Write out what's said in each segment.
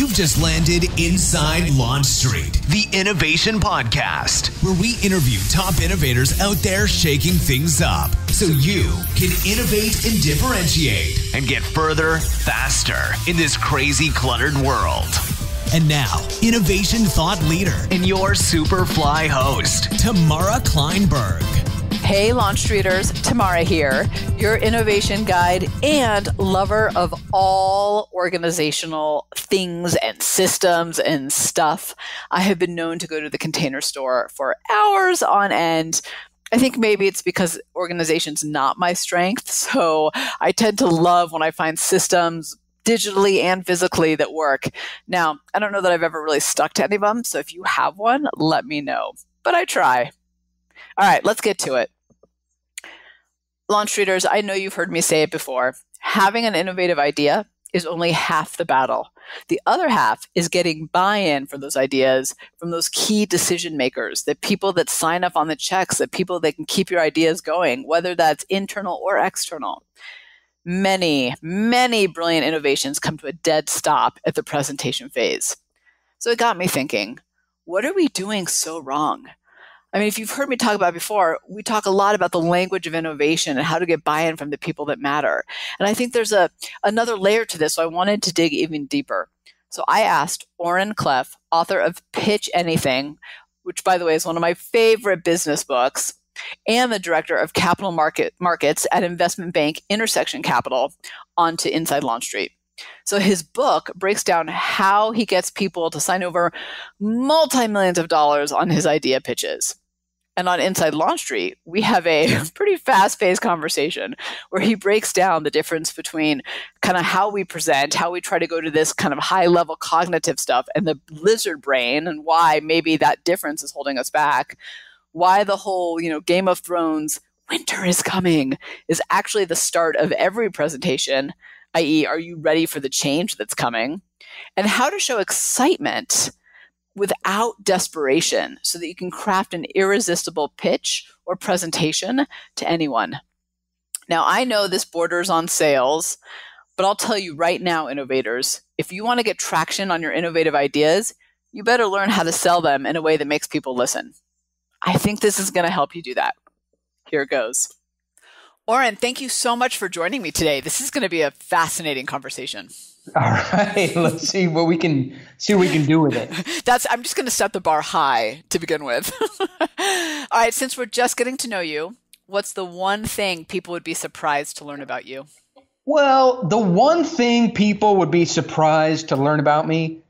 You've just landed Inside LaunchStreet, the innovation podcast, where we interview top innovators out there shaking things up so you can innovate and differentiate and get further, faster in this crazy, cluttered world. And now, innovation thought leader and your Superfly host, Tamara Kleinberg. Hey, LaunchStreeters, Tamara here, your innovation guide and lover of all organizational things and systems and stuff. I have been known to go to the Container Store for hours on end. I think maybe it's because organization's not my strength, so I tend to love when I find systems digitally and physically that work. Now, I don't know that I've ever really stuck to any of them, so if you have one, let me know. But I try. All right, let's get to it. LaunchStreeters, I know you've heard me say it before. Having an innovative idea is only half the battle. The other half is getting buy-in for those ideas from those key decision makers, the people that sign up on the checks, the people that can keep your ideas going, whether that's internal or external. Many, many brilliant innovations come to a dead stop at the presentation phase. So it got me thinking, what are we doing so wrong? I mean, if you've heard me talk about it before, we talk a lot about the language of innovation and how to get buy-in from the people that matter. And I think there's another layer to this, so I wanted to dig even deeper. So I asked Oren Klaff, author of Pitch Anything, which, by the way, is one of my favorite business books, and the director of capital markets at investment bank Intersection Capital, onto Inside LaunchStreet. So his book breaks down how he gets people to sign over multi-millions of dollars on his idea pitches. And on Inside LaunchStreet, we have a pretty fast-paced conversation where he breaks down the difference between kind of how we present, how we try to go to this kind of high-level cognitive stuff, and the lizard brain, and why maybe that difference is holding us back. Why the whole, Game of Thrones, winter is coming, is actually the start of every presentation, i.e., are you ready for the change that's coming? And how to show excitement without desperation so that you can craft an irresistible pitch or presentation to anyone. Now, I know this borders on sales, but I'll tell you right now, innovators, if you want to get traction on your innovative ideas, you better learn how to sell them in a way that makes people listen. I think this is going to help you do that. Here it goes. Oren, thank you so much for joining me today. This is going to be a fascinating conversation. All right, let's see what we can do with it. I'm just going to set the bar high to begin with. All right, since we're just getting to know you, what's the one thing people would be surprised to learn about you? Well, the one thing people would be surprised to learn about me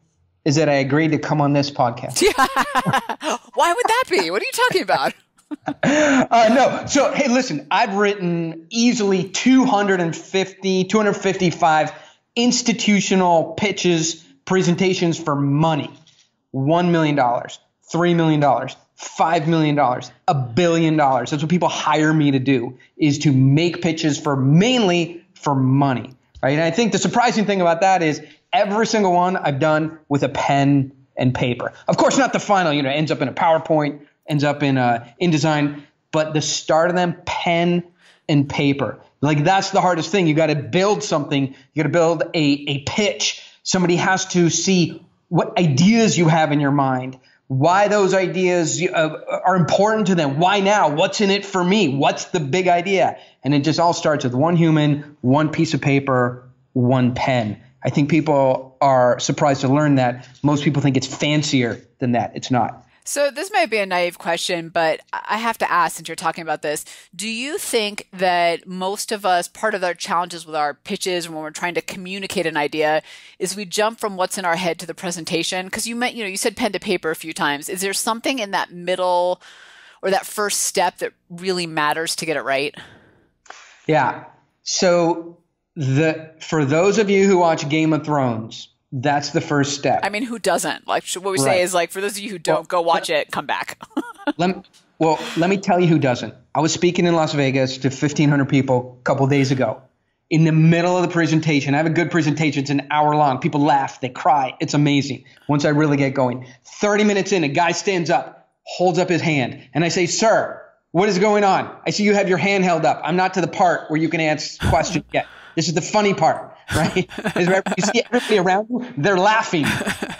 is that I agreed to come on this podcast. Why would that be? What are you talking about? No. So, hey, listen, I've written easily 255 institutional pitches, presentations for money. $1 million, $3 million, $5 million, $1 billion. That's what people hire me to do, is to make pitches mainly for money. Right? And I think the surprising thing about that is every single one I've done with a pen and paper. Of course, not the final, ends up in a PowerPoint, ends up in InDesign, but the start of them, pen and paper. Like, that's the hardest thing. You got to build something. You got to build a pitch. Somebody has to see what ideas you have in your mind, why those ideas are important to them. Why now? What's in it for me? What's the big idea? And it just all starts with one human, one piece of paper, one pen. I think people are surprised to learn that. Most people think it's fancier than that. It's not. So this might be a naive question, but I have to ask, since you're talking about this, do you think that most of us, part of our challenges with our pitches when we're trying to communicate an idea is we jump from what's in our head to the presentation? Because you said pen to paper a few times. Is there something in that middle or that first step that really matters to get it right? Yeah. So for those of you who watch Game of Thrones, that's the first step. I mean, who doesn't? Like, what we say is, like, for those of you who don't, go watch it, come back. let me tell you who doesn't. I was speaking in Las Vegas to 1,500 people a couple of days ago. In the middle of the presentation, I have a good presentation. It's an hour long. People laugh. They cry. It's amazing. Once I really get going. 30 minutes in, a guy stands up, holds up his hand. And I say, "Sir, what is going on? I see you have your hand held up. I'm not to the part where you can ask questions yet. This is the funny part. right? You see everybody around you, they're laughing.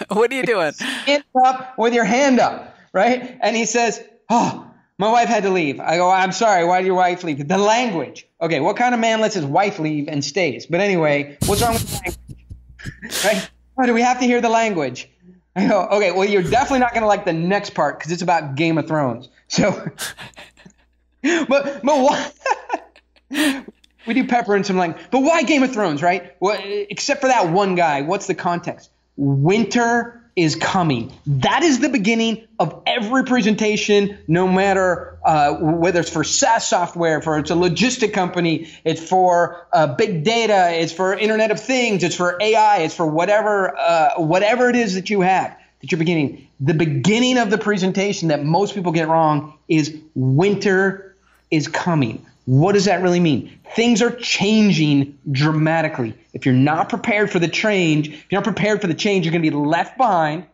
What are you doing? Stand up with your hand up, right? And he says, oh, my wife had to leave. I go, I'm sorry, why did your wife leave? The language. Okay, what kind of man lets his wife leave and stays? But anyway, what's wrong with the language? Right? Oh, do we have to hear the language? I go, okay, well, you're definitely not going to like the next part because it's about Game of Thrones. So, but why? We do pepper in some language. But why Game of Thrones, right? Well, except for that one guy. What's the context? Winter is coming. That is the beginning of every presentation, no matter whether it's for SaaS software, for it's a logistic company, it's for big data, it's for Internet of Things, it's for AI, it's for whatever it is that you have that you're beginning. The beginning of the presentation that most people get wrong is winter is coming. What does that really mean? Things are changing dramatically. If you're not prepared for the change, you're going to be left behind.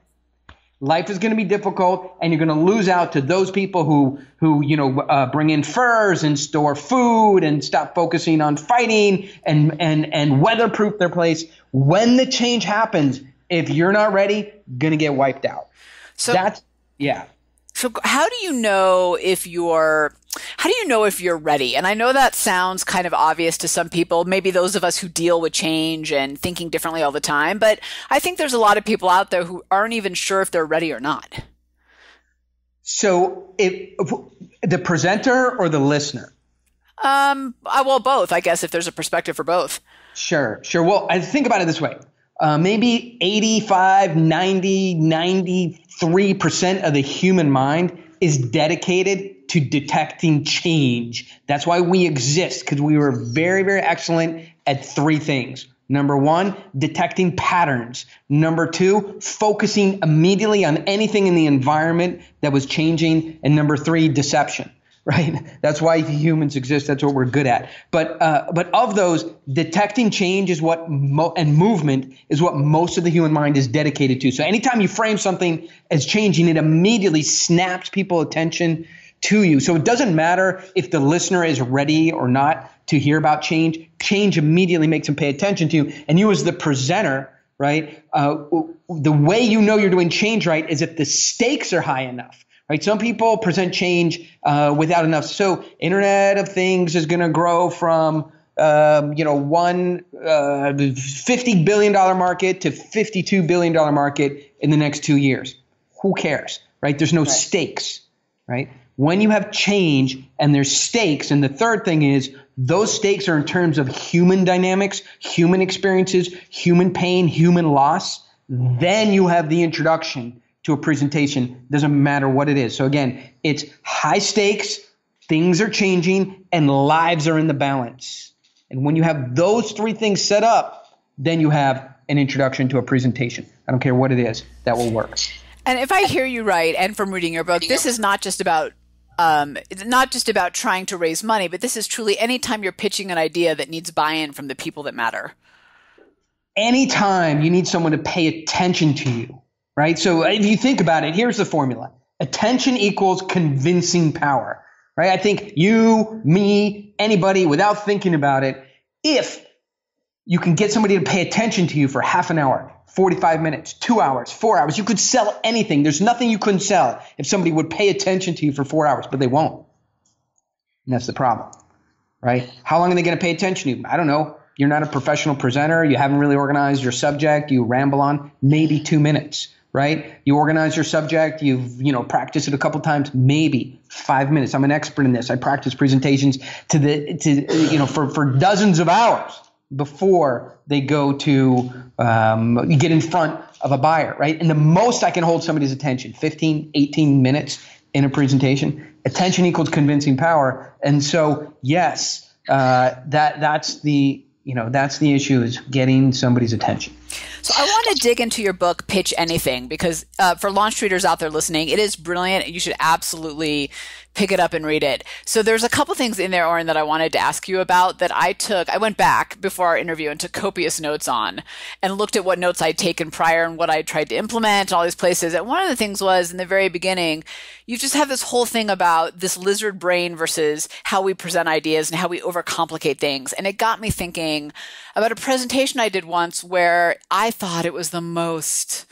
Life is going to be difficult, and you're going to lose out to those people who bring in furs and store food and stop focusing on fighting and weatherproof their place. When the change happens, if you're not ready, going to get wiped out. So how do you know if you're ready? And I know that sounds kind of obvious to some people, maybe those of us who deal with change and thinking differently all the time. But I think there's a lot of people out there who aren't even sure if they're ready or not. So the presenter or the listener? Well, both, I guess, if there's a perspective for both. Sure. Well, I think about it this way. Maybe 85, 90, 93% of the human mind is dedicated to detecting change. That's why we exist, because we were very, very excellent at three things. Number one, detecting patterns. Number two, focusing immediately on anything in the environment that was changing. And number three, deception. Right? That's why humans exist. That's what we're good at. But of those, detecting change is and movement is what most of the human mind is dedicated to. So anytime you frame something as changing, it immediately snaps people's attention to you. So it doesn't matter if the listener is ready or not to hear about change. Change immediately makes them pay attention to you. And you as the presenter, right? The way you know you're doing change right is if the stakes are high enough. Right. Some people present change without enough. So Internet of Things is going to grow from $50 billion market to $52 billion market in the next 2 years. Who cares? Right. There's no stakes. Right. When you have change and there's stakes, and the third thing is those stakes are in terms of human dynamics, human experiences, human pain, human loss, then you have the introduction to a presentation. Doesn't matter what it is. So again, it's high stakes, things are changing, and lives are in the balance. And when you have those three things set up, then you have an introduction to a presentation. I don't care what it is, that will work. And if I hear you right, and from reading your book, this is not just about trying to raise money, but this is truly anytime you're pitching an idea that needs buy-in from the people that matter. Anytime you need someone to pay attention to you. Right? So if you think about it, here's the formula. Attention equals convincing power. Right? I think you, me, anybody, without thinking about it, if you can get somebody to pay attention to you for half an hour, 45 minutes, 2 hours, 4 hours, you could sell anything. There's nothing you couldn't sell if somebody would pay attention to you for 4 hours, but they won't. And that's the problem. Right? How long are they going to pay attention to you? I don't know. You're not a professional presenter. You haven't really organized your subject. You ramble on. Maybe 2 minutes. Right? You organize your subject, you've, practiced it a couple times, maybe 5 minutes. I'm an expert in this. I practice presentations for dozens of hours before they go to get in front of a buyer, right? And the most I can hold somebody's attention, 15, 18 minutes in a presentation. Attention equals convincing power. And so, yes, that's the issue, is getting somebody's attention. So I want to dig into your book, Pitch Anything, because for LaunchStreeters out there listening, it is brilliant. You should absolutely pick it up and read it. So there's a couple things in there, Oren, that I wanted to ask you about that I went back before our interview and took copious notes on and looked at what notes I'd taken prior and what I tried to implement in all these places. And one of the things was in the very beginning, you just have this whole thing about this lizard brain versus how we present ideas and how we overcomplicate things. And it got me thinking about a presentation I did once where I thought it was the most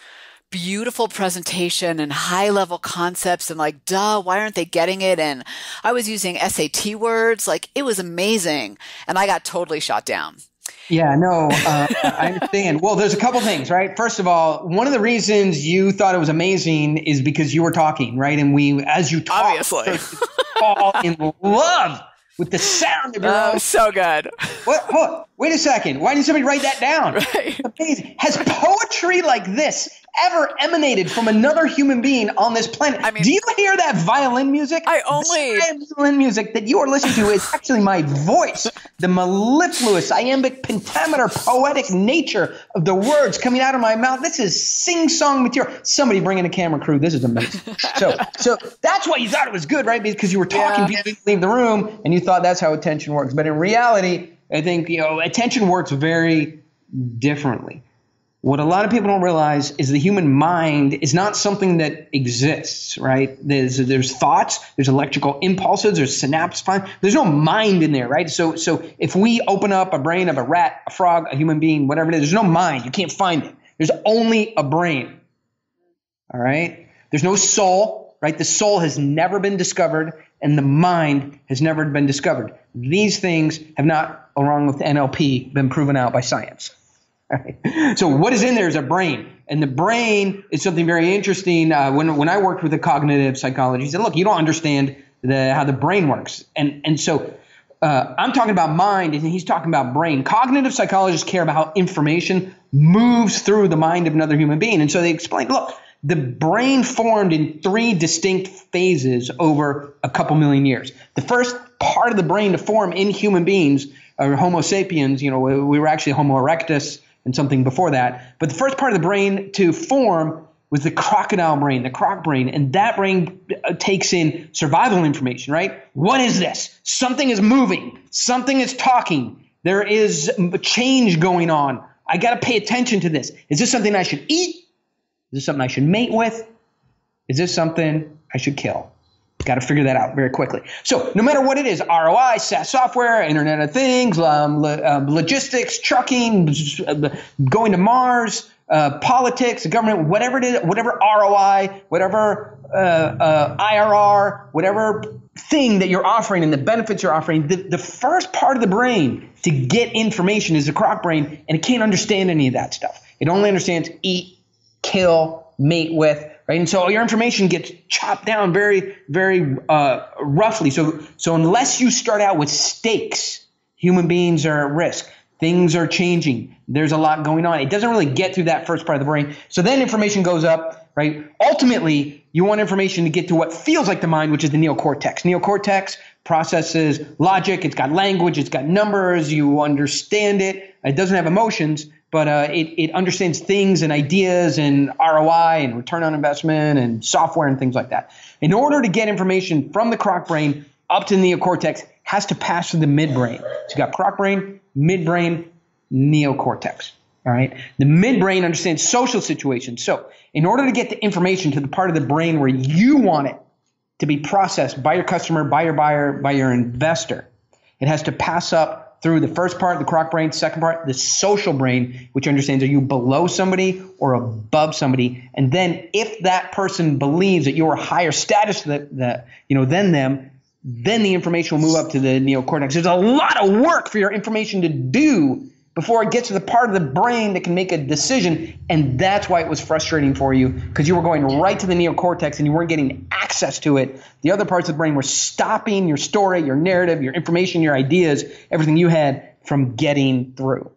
beautiful presentation and high level concepts and like, duh, why aren't they getting it? And I was using SAT words. Like, it was amazing. And I got totally shot down. Yeah, no, I understand. Well, there's a couple things, right? First of all, one of the reasons you thought it was amazing is because you were talking, right? And we, as you talk, obviously fall in love with the sound of your own. So good. What? Wait a second. Why didn't somebody write that down? Right. Amazing. Has poetry like this ever emanated from another human being on this planet? I mean, do you hear that violin music? The violin music that you are listening to is actually my voice. The mellifluous, iambic, pentameter, poetic nature of the words coming out of my mouth. This is sing-song material. Somebody bring in a camera crew. This is amazing. So that's why you thought it was good, right? Because you were talking, people didn't leave the room, and you thought that's how attention works. But in reality, I think, attention works very differently. What a lot of people don't realize is the human mind is not something that exists, right? There's thoughts, there's electrical impulses, there's synapse. There's no mind in there, right? So if we open up a brain of a rat, a frog, a human being, whatever it is, there's no mind. You can't find it. There's only a brain, all right? There's no soul, right? The soul has never been discovered, and the mind has never been discovered. These things have not, along with NLP, been proven out by science. Right? So what is in there is a brain. And the brain is something very interesting. When I worked with a cognitive psychologist, he said, look, you don't understand how the brain works. And so I'm talking about mind, and he's talking about brain. Cognitive psychologists care about how information moves through the mind of another human being. And so they explain, look, the brain formed in 3 distinct phases over a couple million years. The first part of the brain to form in human beings, or Homo sapiens, we were actually Homo erectus and something before that. But the first part of the brain to form was the crocodile brain, the croc brain. And that brain takes in survival information, right? What is this? Something is moving. Something is talking. There is a change going on. I got to pay attention to this. Is this something I should eat? Is this something I should mate with? Is this something I should kill? Got to figure that out very quickly. So no matter what it is, ROI, SaaS software, Internet of Things, logistics, trucking, going to Mars, politics, government, whatever it is, whatever ROI, whatever IRR, whatever thing that you're offering and the benefits you're offering, the first part of the brain to get information is the croc brain, and it can't understand any of that stuff. It only understands eat, kill, mate with, right? And so all your information gets chopped down very, very roughly. So unless you start out with stakes, human beings are at risk. Things are changing. There's a lot going on. It doesn't really get through that first part of the brain. So then information goes up, right? Ultimately, you want information to get to what feels like the mind, which is the neocortex. Neocortex processes logic. It's got language. It's got numbers. You understand it. It doesn't have emotions, but it understands things and ideas and ROI and return on investment and software and things like that. In order to get information from the croc brain up to the neocortex, has to pass through the midbrain. So you got croc brain, midbrain, neocortex. All right. The midbrain understands social situations. So in order to get the information to the part of the brain where you want it to be processed by your customer, by your buyer, by your investor, it has to pass up through the first part, the croc brain, second part, the social brain, which understands are you below somebody or above somebody. And then if that person believes that you're a higher status than them, then the information will move up to the neocortex. There's a lot of work for your information to do before it gets to the part of the brain that can make a decision. And that's why it was frustrating for you, because you were going right to the neocortex and you weren't getting access to it. The other parts of the brain were stopping your story, your narrative, your information, your ideas, everything you had from getting through.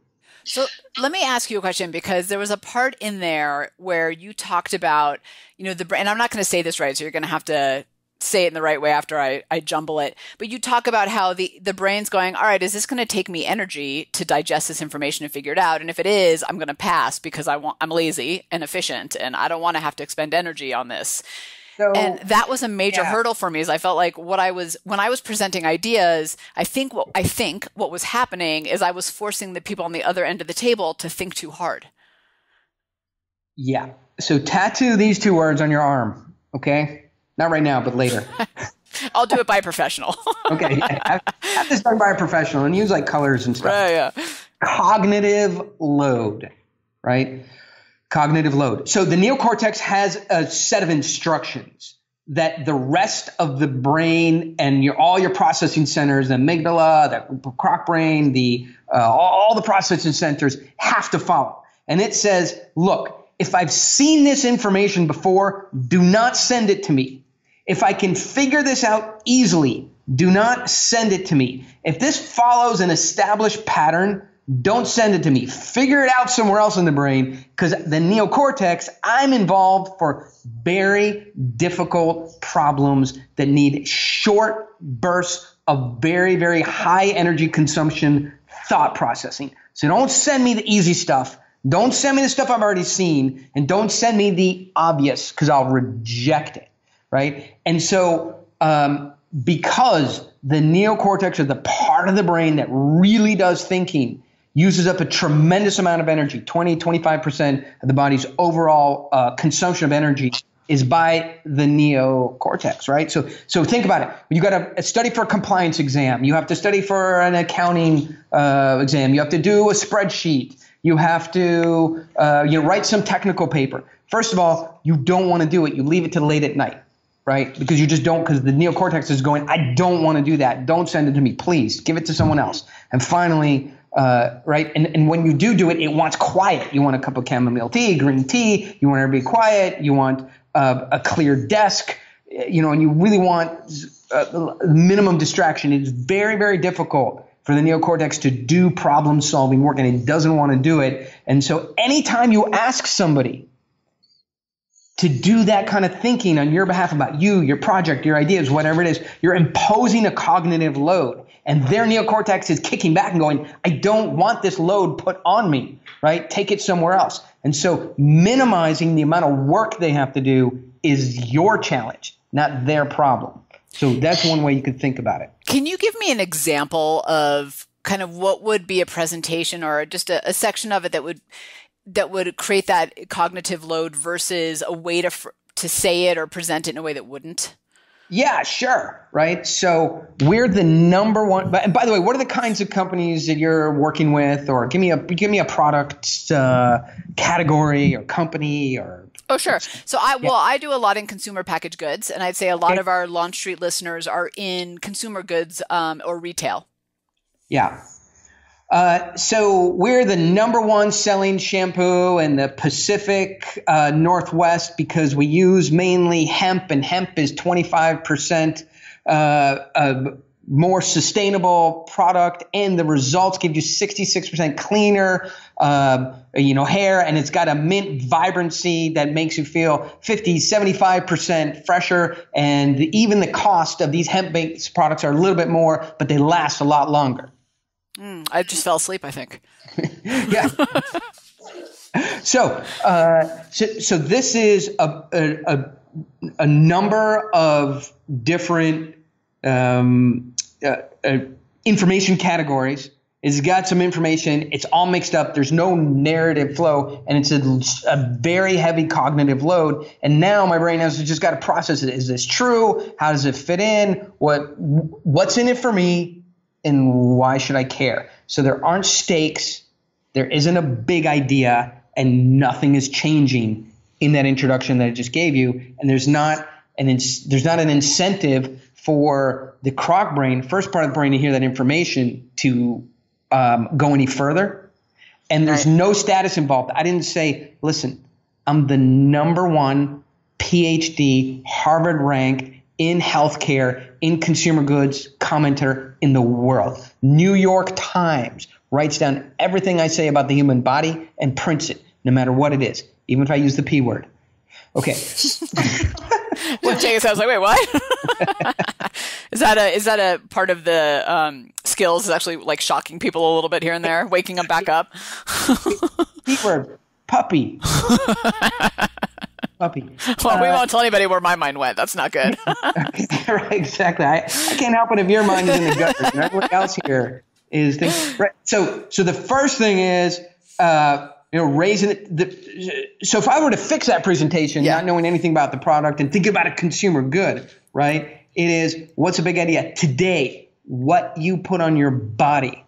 So let me ask you a question, because there was a part in there where you talked about, the brain, and I'm not going to say this right, so you're going to have to say it in the right way after I jumble it. But you talk about how the brain's going, all right, is this going to take me energy to digest this information and figure it out? And if it is, I'm going to pass because I'm lazy and efficient and I don't want to have to expend energy on this. And that was a major hurdle for me, is I felt like when I was presenting ideas, I think what was happening is I was forcing the people on the other end of the table to think too hard. Yeah. So tattoo these two words on your arm. Okay. Not right now, but later. I'll do it by a professional. Okay. Yeah. Have this done by a professional and use like colors and stuff. Right, yeah. Cognitive load, right? Cognitive load. So the neocortex has a set of instructions that the rest of the brain and all your processing centers, the amygdala, the croc brain, all the processing centers have to follow. And it says, look, if I've seen this information before, do not send it to me. If I can figure this out easily, do not send it to me. If this follows an established pattern, don't send it to me. Figure it out somewhere else in the brain, because the neocortex, I'm involved for very difficult problems that need short bursts of very, very high energy consumption thought processing. So don't send me the easy stuff. Don't send me the stuff I've already seen, and don't send me the obvious, because I'll reject it, right? And so because the neocortex, or the part of the brain that really does thinking, uses up a tremendous amount of energy, 20-25% of the body's overall consumption of energy is by the neocortex, right? So think about it. You got to study for a compliance exam. You have to study for an accounting exam. You have to do a spreadsheet. You have to write some technical paper. First of all, you don't want to do it. You leave it till late at night, right? Because you just don't, because the neocortex is going, I don't want to do that. Don't send it to me. Please give it to someone else. And finally, right? And when you do it, it wants quiet. You want a cup of chamomile tea, green tea. You want everybody quiet. You want a clear desk, and you really want minimum distraction. It's very, very difficult for the neocortex to do problem solving work, and it doesn't want to do it. And so anytime you ask somebody to do that kind of thinking on your behalf about you, your project, your ideas, whatever it is, you're imposing a cognitive load. And their neocortex is kicking back and going, I don't want this load put on me, right? Take it somewhere else. And so minimizing the amount of work they have to do is your challenge, not their problem. So that's one way you could think about it. Can you give me an example of kind of what would be a presentation, or just a section of it that would create that cognitive load versus a way to say it or present it in a way that wouldn't? Yeah, sure. Right. So we're the number one. And by the way, what are the kinds of companies that you're working with? Or give me a product category or company or. Oh, sure. So I do a lot in consumer packaged goods, and I'd say a lot of our LaunchStreet listeners are in consumer goods or retail. Yeah. So we're the number one selling shampoo in the Pacific Northwest because we use mainly hemp, and hemp is 25% more sustainable product, and the results give you 66% cleaner hair, and it's got a mint vibrancy that makes you feel 50-75% fresher, and even the cost of these hemp-based products are a little bit more, but they last a lot longer. I just fell asleep, I think. Yeah. So this is a number of different information categories. It's got some information. It's all mixed up. There's no narrative flow, and it's a very heavy cognitive load. And now my brain has just got to process it. Is this true? How does it fit in? What's in it for me? And why should I care? So there aren't stakes. There isn't a big idea, and nothing is changing in that introduction that I just gave you. And there's not an incentive for the croc brain, first part of the brain, to hear that information to go any further. And there's no status involved. I didn't say, listen, I'm the number one PhD, Harvard ranked in healthcare, in consumer goods commenter in the world. New York Times writes down everything I say about the human body and prints it, no matter what it is, even if I use the P word. Okay. Well, I was like, wait, what? Is that a part of the skills? Is actually like shocking people a little bit here and there, waking them back up? P word, puppy. puppy. Well, we won't tell anybody where my mind went. That's not good. Right, exactly. I can't help it if your mind is in the gutter. And everyone else here is thinking. Right. So the first thing is, raising it. So if I were to fix that presentation, not knowing anything about the product and thinking about a consumer good, right? It is, what's a big idea? Today, what you put on your body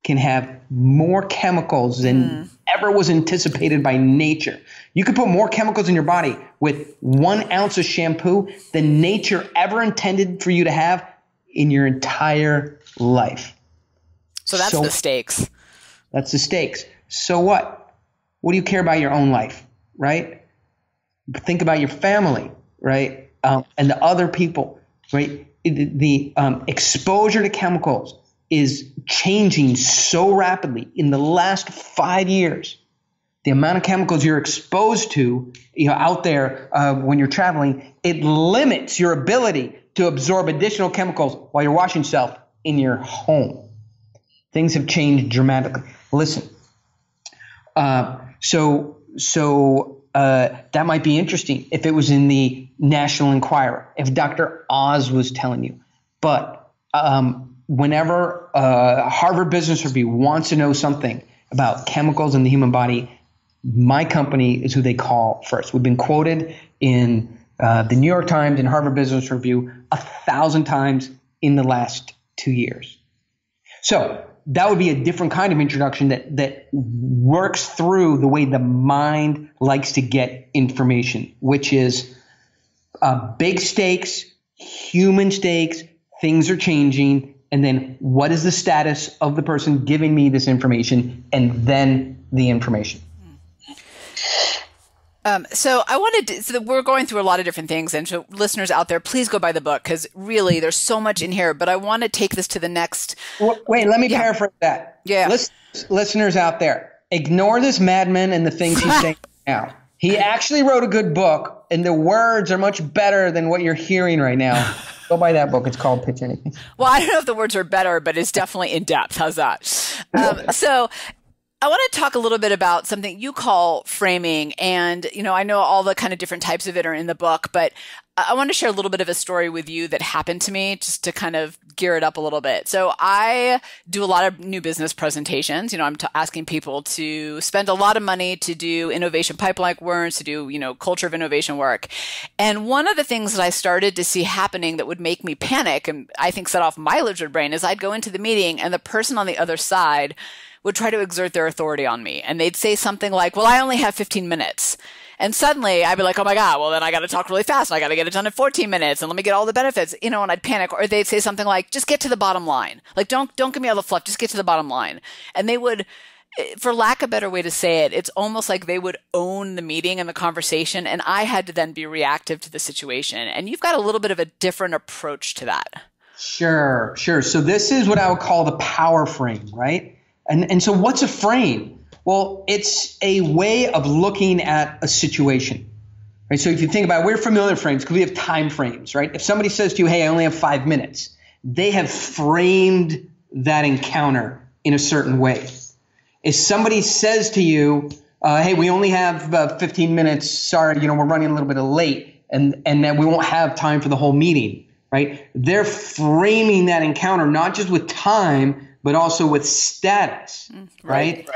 can have more chemicals than ever was anticipated by nature. You could put more chemicals in your body with 1 ounce of shampoo than nature ever intended for you to have in your entire life. So that's the stakes. That's the stakes. So what? What do you care about your own life, right? Think about your family, right? And the other people, right? The exposure to chemicals is changing so rapidly in the last 5 years. The amount of chemicals you're exposed to, out there when you're traveling, it limits your ability to absorb additional chemicals while you're washing yourself in your home. Things have changed dramatically. Listen, so that might be interesting if it was in the National Enquirer, if Dr. Oz was telling you. But whenever Harvard Business Review wants to know something about chemicals in the human body, my company is who they call first. We've been quoted in the New York Times and Harvard Business Review 1,000 times in the last 2 years. So that would be a different kind of introduction that works through the way the mind likes to get information, which is big stakes, human stakes, things are changing, and then what is the status of the person giving me this information, and then the information. So I wanted to, so we're going through a lot of different things. And so listeners out there, please go buy the book because really there's so much in here, but I want to take this to the next. Wait, let me paraphrase that. Yeah. Listeners out there, ignore this madman and the things he's saying now. He actually wrote a good book and the words are much better than what you're hearing right now. Go buy that book. It's called Pitch Anything. Well, I don't know if the words are better, but it's definitely in depth. How's that? So I want to talk a little bit about something you call framing. And, I know all the kind of different types of it are in the book, but I want to share a little bit of a story with you that happened to me just to kind of gear it up a little bit. So I do a lot of new business presentations. I'm asking people to spend a lot of money to do innovation pipeline work, to do, culture of innovation work. And one of the things that I started to see happening that would make me panic and I think set off my lizard brain is I'd go into the meeting and the person on the other side would try to exert their authority on me. And they'd say something like, well, I only have 15 minutes. And suddenly I'd be like, oh my God, well then I got to talk really fast. And I got to get it done in 14 minutes and let me get all the benefits, and I'd panic. Or they'd say something like, just get to the bottom line. Like, don't give me all the fluff. Just get to the bottom line. And they would, for lack of a better way to say it, it's almost like they would own the meeting and the conversation. And I had to then be reactive to the situation. And you've got a little bit of a different approach to that. Sure. So this is what I would call the power frame, right? And so what's a frame? Well, it's a way of looking at a situation, right? So if you think about it, we're familiar with frames because we have time frames, right? If somebody says to you, hey, I only have 5 minutes, they have framed that encounter in a certain way. If somebody says to you, hey, we only have 15 minutes, sorry, we're running a little bit late and that we won't have time for the whole meeting, right? They're framing that encounter not just with time, but also with status, right?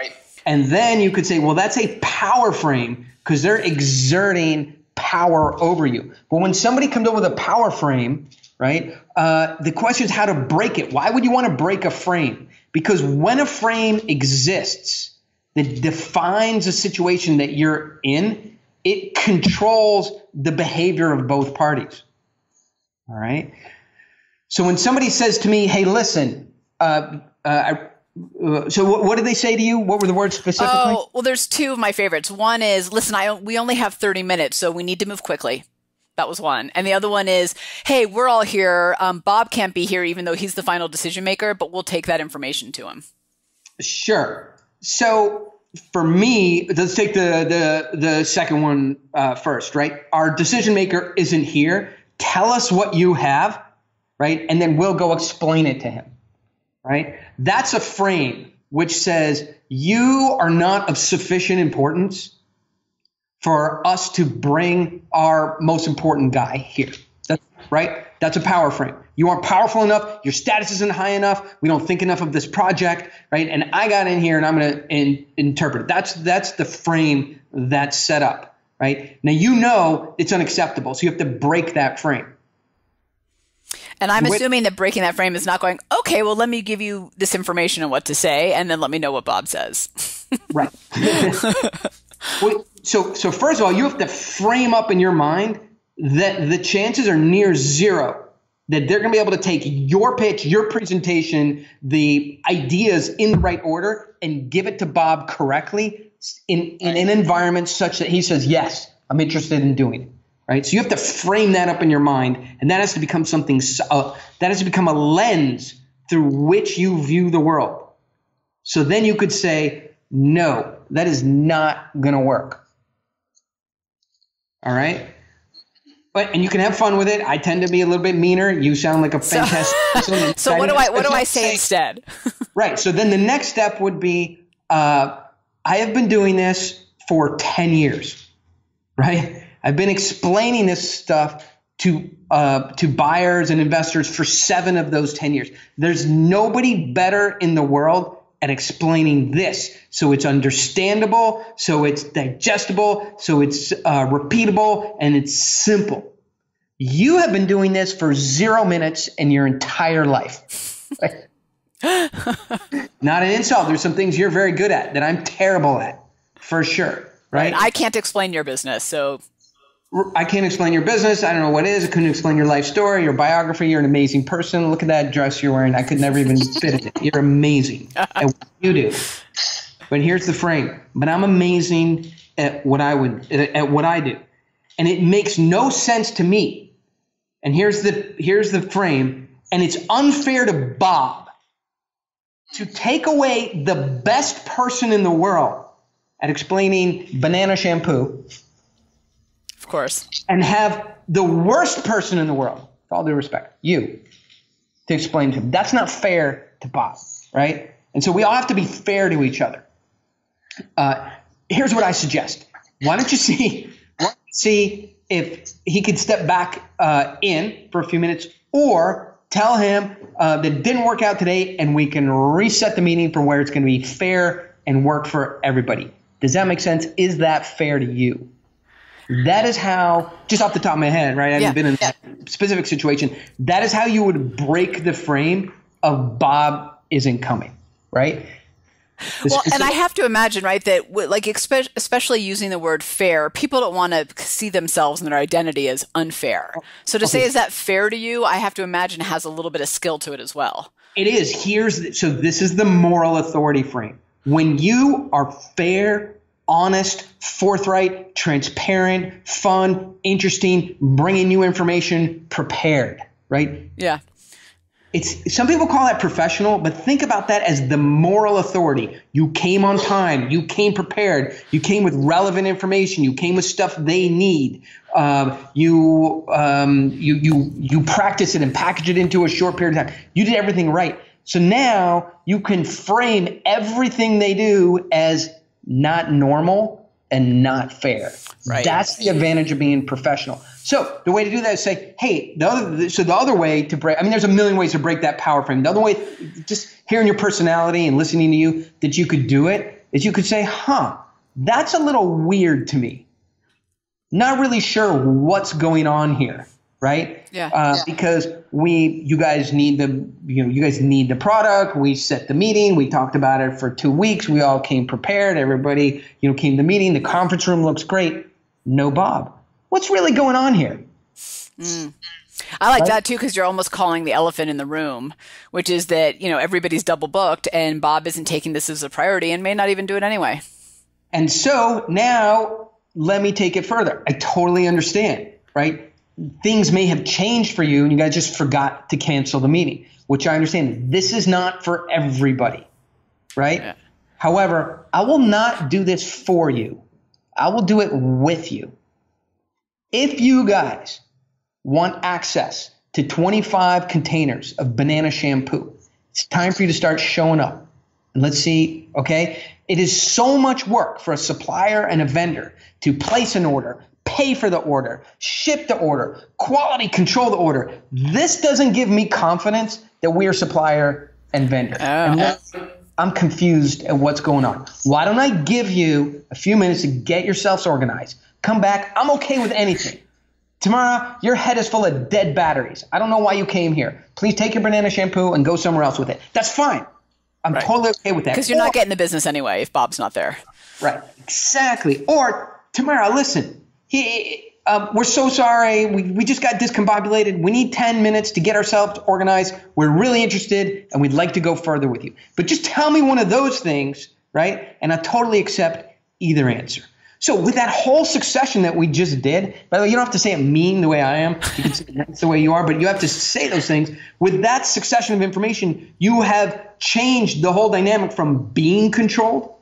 And then you could say, well, that's a power frame because they're exerting power over you. But when somebody comes up with a power frame, right, the question is how to break it. Why would you want to break a frame? Because when a frame exists that defines a situation that you're in, it controls the behavior of both parties, all right? So when somebody says to me, hey, listen, so what did they say to you? What were the words specifically? Oh, well, there's two of my favorites. One is, listen, we only have 30 minutes, so we need to move quickly. That was one. And the other one is, hey, we're all here. Bob can't be here even though he's the final decision maker, but we'll take that information to him. Sure. So for me, let's take the second one first, right? Our decision maker isn't here. Tell us what you have, right? And then we'll go explain it to him. Right? That's a frame which says you are not of sufficient importance for us to bring our most important guy here. That's right. That's a power frame. You aren't powerful enough. Your status isn't high enough. We don't think enough of this project, right? And I got in here and I'm going to interpret it. That's the frame that's set up, right? Now, you know it's unacceptable. So you have to break that frame. And I'm assuming that breaking that frame is not going, okay, well, let me give you this information on what to say, and then let me know what Bob says. Right. So first of all, you have to frame up in your mind that the chances are near zero that they're going to be able to take your pitch, your presentation, the ideas in the right order and give it to Bob correctly in an environment such that he says, yes, I'm interested in doing it. Right. So you have to frame that up in your mind, and that has to become something that has to become a lens through which you view the world. So then you could say, no, that is not going to work. All right. And you can have fun with it. I tend to be a little bit meaner. You sound like a fantastic person. So what do I say instead? Right. So then the next step would be, I have been doing this for 10 years. Right. I've been explaining this stuff to buyers and investors for 7 of those 10 years. There's nobody better in the world at explaining this. So it's understandable, so it's digestible, so it's repeatable, and it's simple. You have been doing this for 0 minutes in your entire life. Not an insult. There's some things you're very good at that I'm terrible at, for sure. Right? I can't explain your business, so... I can't explain your business. I don't know what it is. I couldn't explain your life story, your biography. You're an amazing person. Look at that dress you're wearing. I could never even fit in it. You're amazing at what you do. But here's the frame. But I'm amazing at what I do. And it makes no sense to me. And here's the frame. And it's unfair to Bob to take away the best person in the world at explaining banana shampoo. Of course. And have the worst person in the world, with all due respect, you, to explain to him. That's not fair to Bob, right? And so we all have to be fair to each other. Here's what I suggest. Why don't you see if he could step back in for a few minutes, or tell him that it didn't work out today and we can reset the meeting for where it's going to be fair and work for everybody. Does that make sense? Is that fair to you? That is how, just off the top of my head, right? I haven't been in that specific situation. That is how you would break the frame of Bob isn't coming, right? And I have to imagine, right, that like especially using the word fair, people don't want to see themselves and their identity as unfair. So to say, is that fair to you? I have to imagine it has a little bit of skill to it as well. It is. So this is the moral authority frame. When you are fair, honest, forthright, transparent, fun, interesting, bringing new information, prepared, right? Yeah. Some people call that professional, but think about that as the moral authority. You came on time. You came prepared. You came with relevant information. You came with stuff they need. You practice it and package it into a short period of time. You did everything right. So now you can frame everything they do as not normal and not fair. Right. That's the advantage of being professional. So the way to do that is say, hey, the other way to break, I mean, there's a million ways to break that power frame. The other way, just hearing your personality and listening to you, that you could do it, is you could say, that's a little weird to me. Not really sure what's going on here. Right? Yeah. Because you guys need the product. We set the meeting. We talked about it for 2 weeks. We all came prepared. Everybody, came to the meeting. The conference room looks great. No Bob. What's really going on here? I like that too, because you're almost calling the elephant in the room, which is that, everybody's double booked and Bob isn't taking this as a priority and may not even do it anyway. And so now let me take it further. I totally understand, right? Things may have changed for you and you guys just forgot to cancel the meeting, which I understand. This is not for everybody, right? Yeah. However, I will not do this for you. I will do it with you. If you guys want access to 25 containers of banana shampoo, it's time for you to start showing up. and let's see, okay? It is so much work for a supplier and a vendor to place an order, pay for the order, ship the order, quality control the order. This doesn't give me confidence that we are supplier and vendor. And I'm confused at what's going on. Why don't I give you a few minutes to get yourselves organized? Come back. I'm okay with anything. Tamara, your head is full of dead batteries. I don't know why you came here. Please take your banana shampoo and go somewhere else with it. That's fine. I'm totally okay with that. Because you're not getting the business anyway if Bob's not there. Right. Exactly. Or, Tamara, listen. We're so sorry. We just got discombobulated. We need 10 minutes to get ourselves organized. We're really interested, and we'd like to go further with you. But just tell me one of those things, right? And I totally accept either answer. So with that whole succession that we just did, by the way, you don't have to say it mean the way I am. You can say it the way you are, but you have to say those things. With that succession of information, you have changed the whole dynamic from being controlled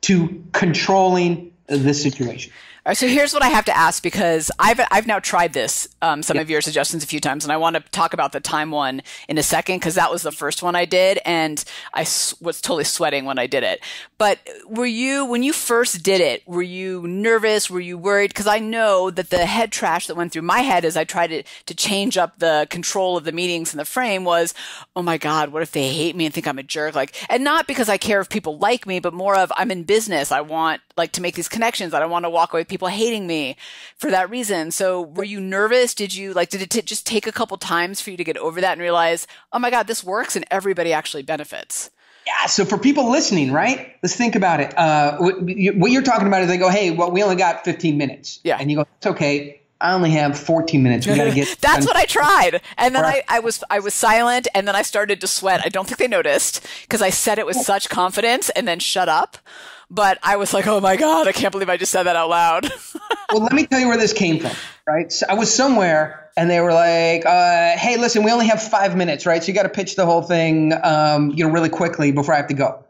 to controlling the situation. All right, so here's what I have to ask, because I've now tried this, some of your suggestions a few times, and I want to talk about the time one in a second, because that was the first one I did, and I was totally sweating when I did it. But when you first did it, were you nervous? Were you worried? Because I know that the head trash that went through my head as I tried to change up the control of the meetings and the frame was, oh my God, what if they hate me and think I'm a jerk? And not because I care if people like me, but more of I'm in business. I want to make these connections. I don't want to walk away with people hating me for that reason. So were you nervous? Did it just take a couple times for you to get over that and realize, oh my God, this works and everybody actually benefits? Yeah. So for people listening, right, let's think about it. What you're talking about is they go, hey, well, we only got 15 minutes. Yeah. And you go, it's okay. I only have 14 minutes. We got to get That's what I tried. And then I was silent, and then I started to sweat. I don't think they noticed because I said it with such confidence and then shut up. But I was like, oh my God, I can't believe I just said that out loud. Well, let me tell you where this came from, right? So I was somewhere and they were like, hey, listen, we only have 5 minutes, right? So you got to pitch the whole thing, really quickly before I have to go.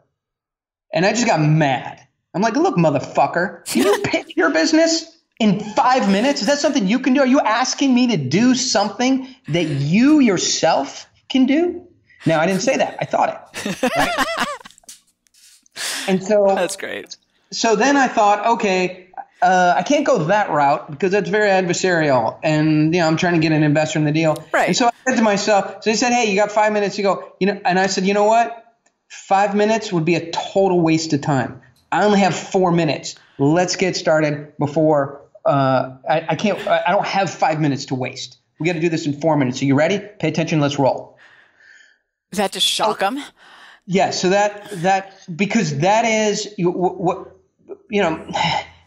And I just got mad. I'm like, look, motherfucker, can you pitch your business in 5 minutes? Is that something you can do? Are you asking me to do something that you yourself can do? No, I didn't say that. I thought it. Right? And so that's great. So then I thought, okay, I can't go that route because that's very adversarial, and I'm trying to get an investor in the deal. Right. And so I said to myself, so they said, hey, you got 5 minutes. You go, and I said, you know what? 5 minutes would be a total waste of time. I only have 4 minutes. Let's get started before I don't have 5 minutes to waste. We got to do this in 4 minutes. Are you ready? Pay attention. Let's roll. Does that just shock them? Yeah, so that because that is what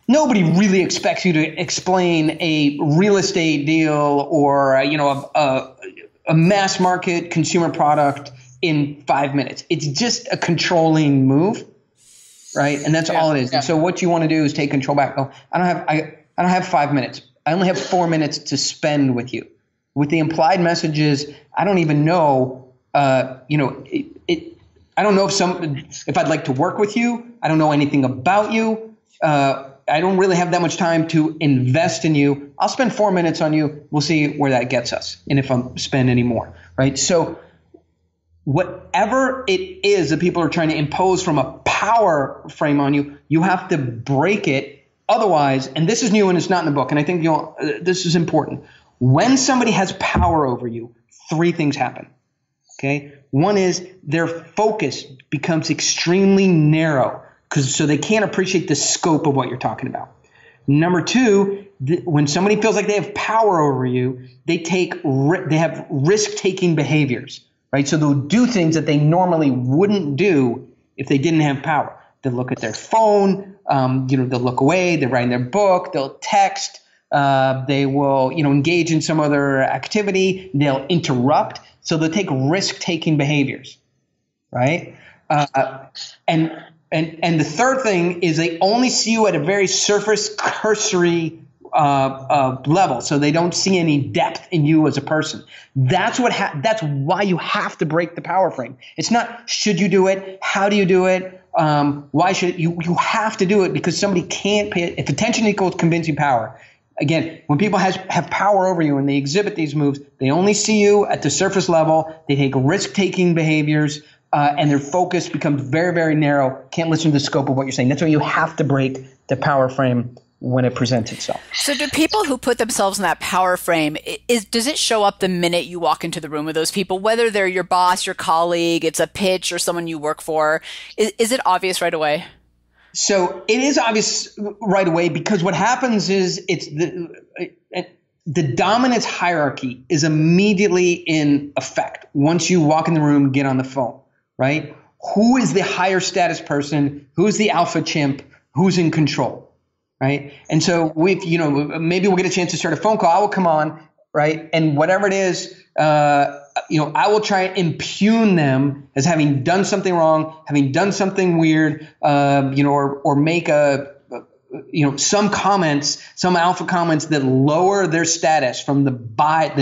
nobody really expects you to explain a real estate deal or a mass market consumer product in 5 minutes. It's just a controlling move, right? And that's all it is. Yeah. And so what you want to do is take control back. Oh, I don't have 5 minutes. I only have 4 minutes to spend with you. With the implied messages, I don't even know. I don't know if I'd like to work with you. I don't know anything about you. I don't really have that much time to invest in you. I'll spend 4 minutes on you. We'll see where that gets us and if I spend any more, right? So whatever it is that people are trying to impose from a power frame on you, you have to break it. Otherwise, and this is new and it's not in the book, and I think this is important. When somebody has power over you, 3 things happen. Okay. One is their focus becomes extremely narrow so they can't appreciate the scope of what you're talking about. Number 2, when somebody feels like they have power over you, they have risk-taking behaviors, right? So they'll do things that they normally wouldn't do if they didn't have power. They'll look at their phone, they'll look away, they're writing their book, they'll text, they will, engage in some other activity, they'll interrupt. So they'll take risk-taking behaviors, right? And the third thing is they only see you at a very surface, cursory level, so they don't see any depth in you as a person. That's why you have to break the power frame. It's not should you do it, how do you do it, why should you have to do it because somebody can't pay it. If attention equals convincing power. Again, when people have power over you and they exhibit these moves, they only see you at the surface level. They take risk-taking behaviors. and their focus becomes very, very narrow, can't listen to the scope of what you're saying. That's why you have to break the power frame when it presents itself. So do people who put themselves in that power frame, does it show up the minute you walk into the room with those people, whether they're your boss, your colleague, it's a pitch or someone you work for? Is it obvious right away? So it is obvious right away, because what happens is the dominance hierarchy is immediately in effect once you walk in the room, get on the phone, right? Who is the higher status person? Who's the alpha chimp? Who's in control? Right. And so maybe we'll get a chance to start a phone call. I will come on. Right. And whatever it is, I will try and impugn them as having done something wrong, having done something weird, or make some comments, some alpha comments that lower their status from the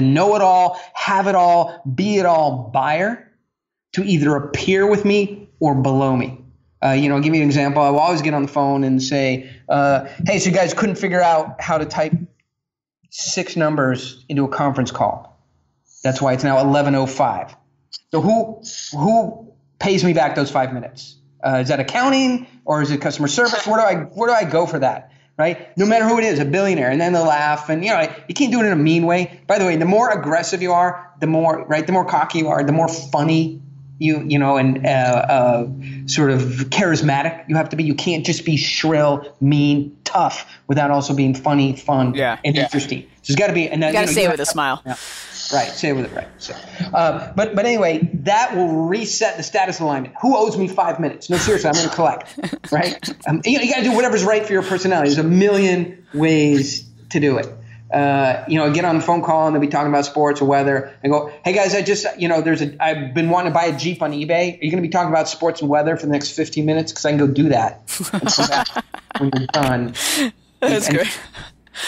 know it all, have it all, be it all buyer to either appear with me or below me. I'll give you an example. I will always get on the phone and say, hey, so you guys couldn't figure out how to type 6 numbers into a conference call. That's why it's now 11:05. So who pays me back those 5 minutes? Is that accounting or is it customer service? Where do I go for that? Right? No matter who it is, a billionaire. And then they'll laugh. And, you can't do it in a mean way. By the way, the more aggressive you are, the more cocky you are, the more funny sort of charismatic you have to be. You can't just be shrill, mean, tough without also being funny, fun, and interesting. So it's got to be. And then, you got to say it with a smile. Yeah. Right. Say it with it. Right. So, but anyway, that will reset the status alignment. Who owes me 5 minutes? No, seriously, I'm going to collect. Right. You got to do whatever's right for your personality. There's a million ways to do it. Get on the phone call and they'll be talking about sports or weather and go, hey guys, I've been wanting to buy a Jeep on eBay. Are you going to be talking about sports and weather for the next 15 minutes? Cause I can go do that and come back when you're done. That's great.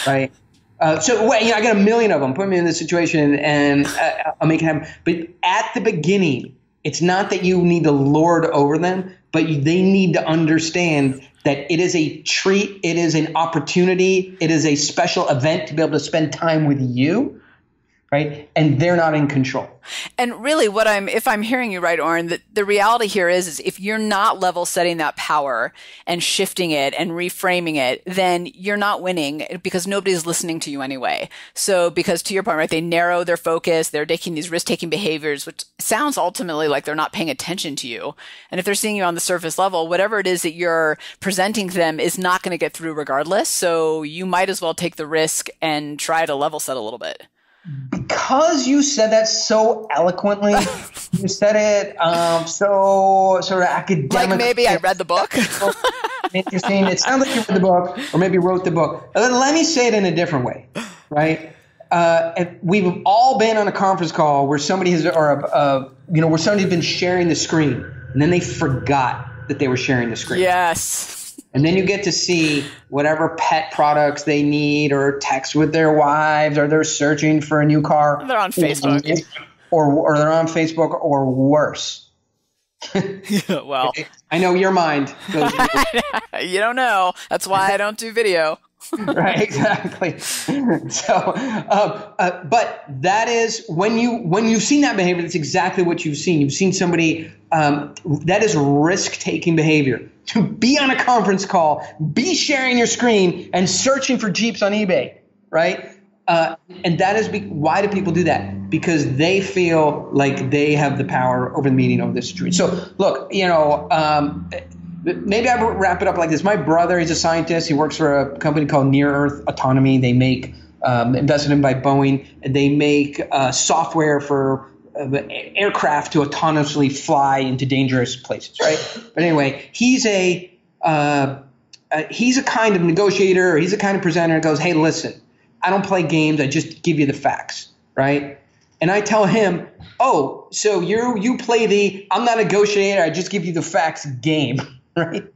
Right. I got a million of them. Put me in this situation and I'll make it happen. But at the beginning, it's not that you need to lord over them, but they need to understand that it is a treat, it is an opportunity, it is a special event to be able to spend time with you, right? And they're not in control. And really if I'm hearing you right, Oren, the reality here is if you're not level setting that power and shifting it and reframing it, then you're not winning because nobody's listening to you anyway. So because to your point, right, they narrow their focus, they're taking these risk-taking behaviors, which sounds ultimately like they're not paying attention to you. And if they're seeing you on the surface level, whatever it is that you're presenting to them is not going to get through regardless. So you might as well take the risk and try to level set a little bit. Because you said that so eloquently, you said it so sort of academic. Like maybe I read the book. Interesting. It sounds like you read the book or maybe wrote the book. Let me say it in a different way, right? And we've all been on a conference call where somebody has, where somebody's been sharing the screen and then they forgot that they were sharing the screen. Yes. And then you get to see whatever pet products they need or text with their wives or they're searching for a new car. They're on Facebook. Or they're on Facebook or worse. Well. I know your mind goes. You don't know. That's why I don't do video. Right, exactly. So, but that is when you've seen that behavior, that's exactly what you've seen. You've seen somebody that is risk-taking behavior. To be on a conference call, be sharing your screen and searching for Jeeps on eBay, right? And that is why do people do that? Because they feel like they have the power over the meeting, over the situation. So, look, maybe I wrap it up like this. My brother, he's a scientist. He works for a company called Near Earth Autonomy. They make, invested in by Boeing. They make software for aircraft to autonomously fly into dangerous places, right? But anyway, he's a kind of negotiator, or he's a kind of presenter that goes, hey, listen, I don't play games. I just give you the facts, right? And I tell him, oh, so you play the I'm not a negotiator, I just give you the facts game, right?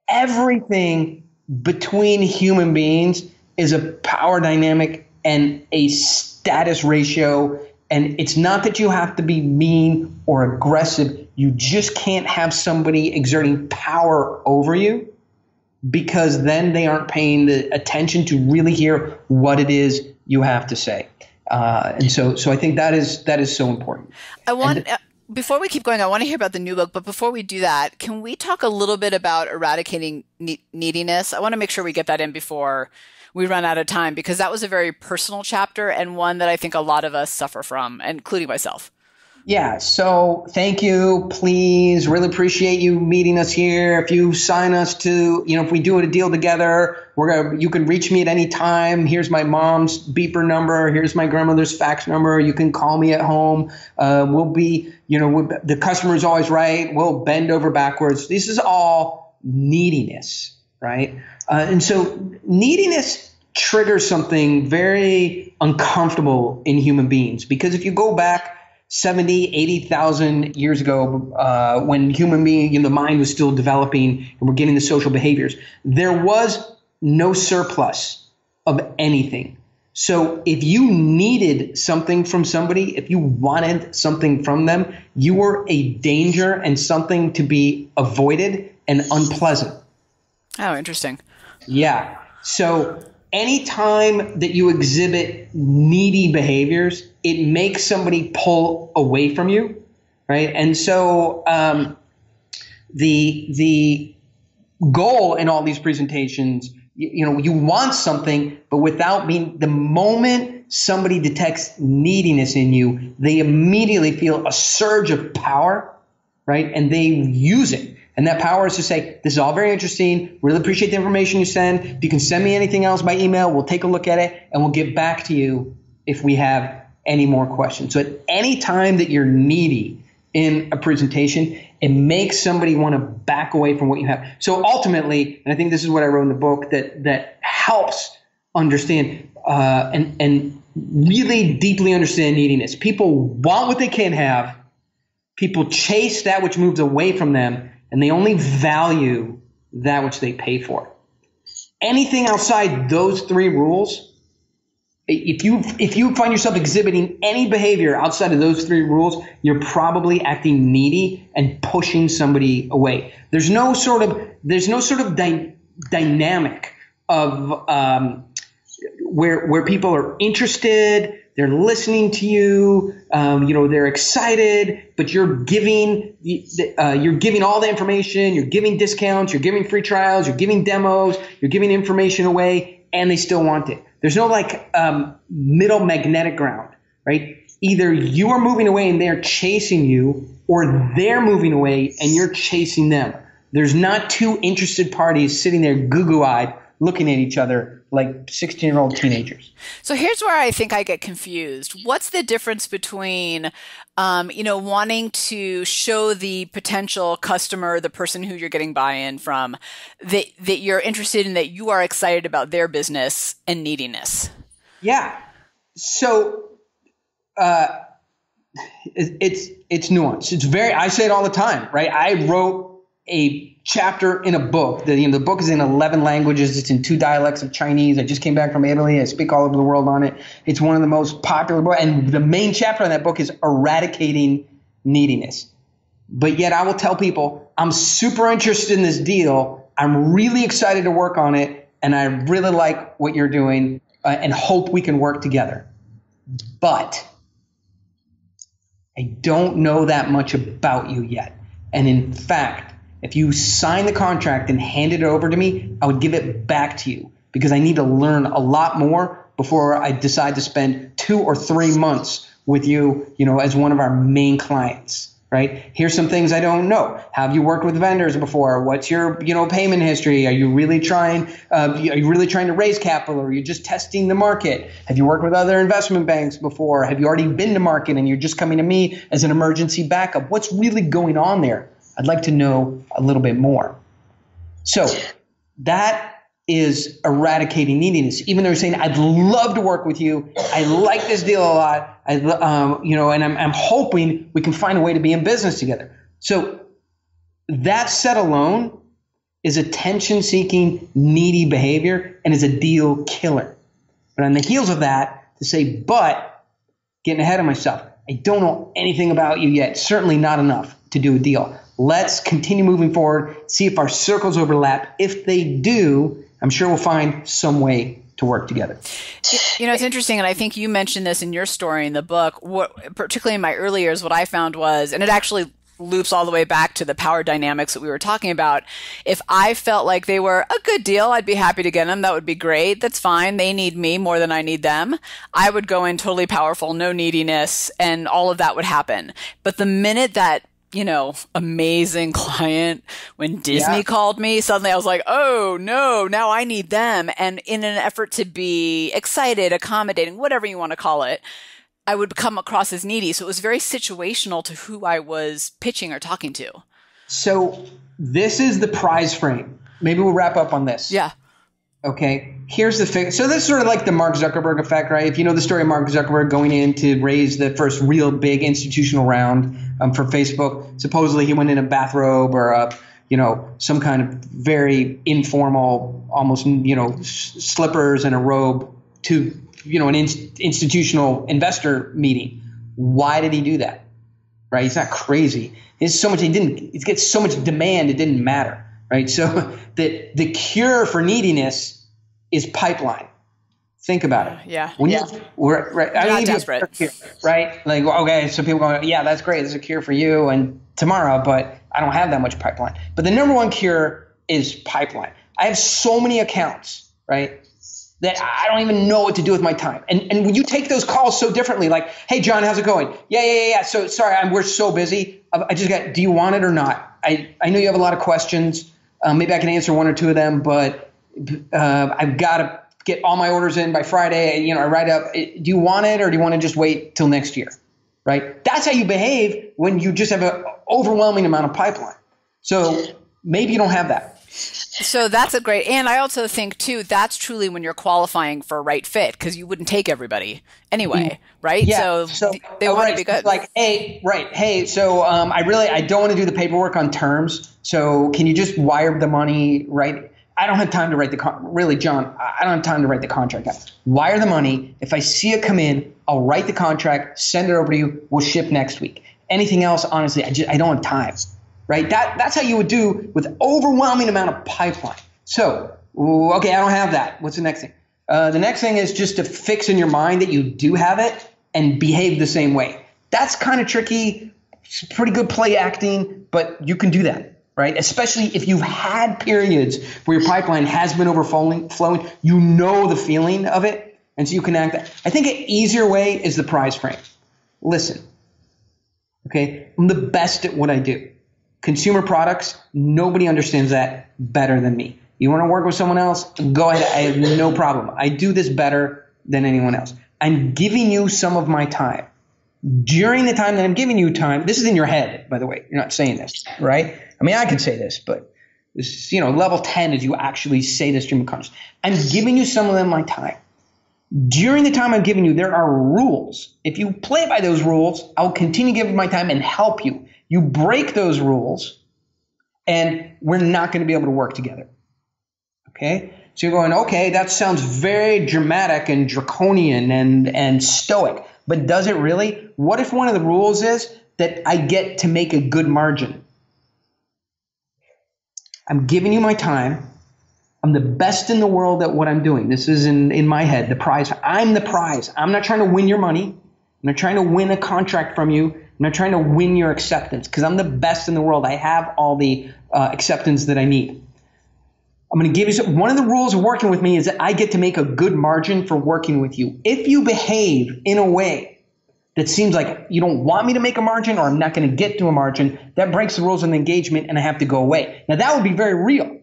Everything between human beings is a power dynamic and a status ratio. And it's not that you have to be mean or aggressive. You just can't have somebody exerting power over you, because then they aren't paying the attention to really hear what it is you have to say. And so I think that is so important. before we keep going, I want to hear about the new book. But before we do that, can we talk a little bit about eradicating neediness? I want to make sure we get that in before we run out of time, because that was a very personal chapter and one that I think a lot of us suffer from, including myself. Yeah. So thank you. Please, really appreciate you meeting us here. If you sign us to, if we do a deal together, you can reach me at any time. Here's my mom's beeper number. Here's my grandmother's fax number. You can call me at home. We'll be, the customer is always right. We'll bend over backwards. This is all neediness, right? And so neediness triggers something very uncomfortable in human beings, because if you go back 70, 80,000 years ago, when human being, the mind was still developing and we're getting the social behaviors, there was no surplus of anything. So if you needed something from somebody, if you wanted something from them, you were a danger and something to be avoided and unpleasant. Oh, interesting. Yeah. So anytime that you exhibit needy behaviors, it makes somebody pull away from you, right? And so the goal in all these presentations, you want something, but without being, the moment somebody detects neediness in you, they immediately feel a surge of power, right? And they use it. And that power is to say, this is all very interesting. Really appreciate the information you send. If you can send me anything else by email, we'll take a look at it and we'll get back to you if we have any more questions. So at any time that you're needy in a presentation, it makes somebody want to back away from what you have. So ultimately, and I think this is what I wrote in the book that helps understand and really deeply understand neediness. People want what they can't have. People chase that which moves away from them, and they only value that which they pay for. Anything outside those three rules, if you find yourself exhibiting any behavior outside of those three rules, you're probably acting needy and pushing somebody away. There's no sort of dynamic of where people are interested. They're listening to you, they're excited, but you're giving all the information, you're giving discounts, you're giving free trials, you're giving demos, you're giving information away, and they still want it. There's no middle magnetic ground, right? Either you are moving away and they're chasing you, or they're moving away and you're chasing them. There's not two interested parties sitting there goo-goo-eyed looking at each other like 16-year-old teenagers. So here's where I think I get confused. What's the difference between, wanting to show the potential customer, the person who you're getting buy-in from, that you're interested in, that you are excited about their business, and neediness? Yeah. So it's nuanced. It's I say it all the time, right? I wrote a chapter in a book. The book is in 11 languages. It's in 2 dialects of Chinese. I just came back from Italy. I speak all over the world on it. It's one of the most popular books. And the main chapter in that book is eradicating neediness. But yet I will tell people, I'm super interested in this deal. I'm really excited to work on it. And I really like what you're doing and hope we can work together. But I don't know that much about you yet. And in fact, if you sign the contract and hand it over to me, I would give it back to you, because I need to learn a lot more before I decide to spend 2 or 3 months with you, as one of our main clients, right? Here's some things I don't know. Have you worked with vendors before? What's your, payment history? Are you really trying to raise capital, or are you just testing the market? Have you worked with other investment banks before? Have you already been to market and you're just coming to me as an emergency backup? What's really going on there? I'd like to know a little bit more. So that is eradicating neediness. Even though you're saying, I'd love to work with you. I like this deal a lot. And I'm hoping we can find a way to be in business together. So that set alone is attention-seeking, needy behavior and is a deal killer. But on the heels of that, to say, but getting ahead of myself, I don't know anything about you yet. Certainly not enough to do a deal. Let's continue moving forward, see if our circles overlap. If they do, I'm sure we'll find some way to work together. It's interesting, and I think you mentioned this in your story in the book. Particularly in my early years, what I found was, and it actually loops all the way back to the power dynamics that we were talking about. If I felt like they were a good deal, I'd be happy to get them. That would be great. That's fine. They need me more than I need them. I would go in totally powerful, no neediness, and all of that would happen. But the minute that amazing client, when Disney called me, suddenly I was like, oh no, now I need them. And in an effort to be excited, accommodating, whatever you want to call it, I would come across as needy. So it was very situational to who I was pitching or talking to. So this is the prize frame. Maybe we'll wrap up on this. Yeah. Okay. Here's the thing. So this is sort of like the Mark Zuckerberg effect, right? If you know the story of Mark Zuckerberg going in to raise the first real big institutional round for Facebook, supposedly he went in a bathrobe or some kind of very informal, almost slippers and a robe to an institutional investor meeting. Why did he do that? Right? He's not crazy. It's so much it gets so much demand it didn't matter. Right? So the cure for neediness is pipeline. Think about it. Yeah. We're right. You're not desperate. Cure, right? Like, okay, so people go, yeah, that's great. There's a cure for you and Tamara, but I don't have that much pipeline. But the number one cure is pipeline. I have so many accounts, right, that I don't even know what to do with my time. And when you take those calls so differently, like, hey, John, how's it going? Yeah. So sorry, we're so busy. I just got, do you want it or not? I know you have a lot of questions. Maybe I can answer one or two of them, but I've got to get all my orders in by Friday. I write up, do you want it or do you want to just wait till next year? Right? That's how you behave when you just have an overwhelming amount of pipeline. So maybe you don't have that. So that's a great, and I also think too, that's truly when you're qualifying for a right fit, because you wouldn't take everybody anyway, right? Yeah. So they want to be good. Like, hey, right. Hey, so I don't want to do the paperwork on terms. So can you just wire the money, right? I don't have time to write really, John, I don't have time to write the contract out. Wire the money. If I see it come in, I'll write the contract, send it over to you. We'll ship next week. Anything else, honestly, I don't have time. Right? That's how you would do with overwhelming amount of pipeline. So, okay, I don't have that. What's the next thing? The next thing is just to fix in your mind that you do have it and behave the same way. That's kind of tricky. It's pretty good play acting, but you can do that, right? Especially if you've had periods where your pipeline has been overflowing, you know the feeling of it, and so you can act that. I think an easier way is the prize frame. Listen, okay, I'm the best at what I do. Consumer products, nobody understands that better than me. You want to work with someone else? Go ahead. I have no problem. I do this better than anyone else. I'm giving you some of my time. During the time that I'm giving you time, this is in your head, by the way. You're not saying this, right? I mean, I could say this, but this is, level 10 is you actually say this stream of consciousness. I'm giving you some of them my time. During the time I'm giving you, there are rules. If you play by those rules, I will continue giving my time and help you. You break those rules, and we're not going to be able to work together. Okay? So you're going, okay, that sounds very dramatic and draconian and stoic, but does it really? What if one of the rules is that I get to make a good margin? I'm giving you my time. I'm the best in the world at what I'm doing. This is in my head, the prize. I'm the prize. I'm not trying to win your money. I'm not trying to win a contract from you. I'm not trying to win your acceptance because I'm the best in the world. I have all the acceptance that I need. I'm going to give you one of the rules of working with me is that I get to make a good margin for working with you. If you behave in a way that seems like you don't want me to make a margin or I'm not going to get to a margin, that breaks the rules of the engagement and I have to go away. Now that would be very real,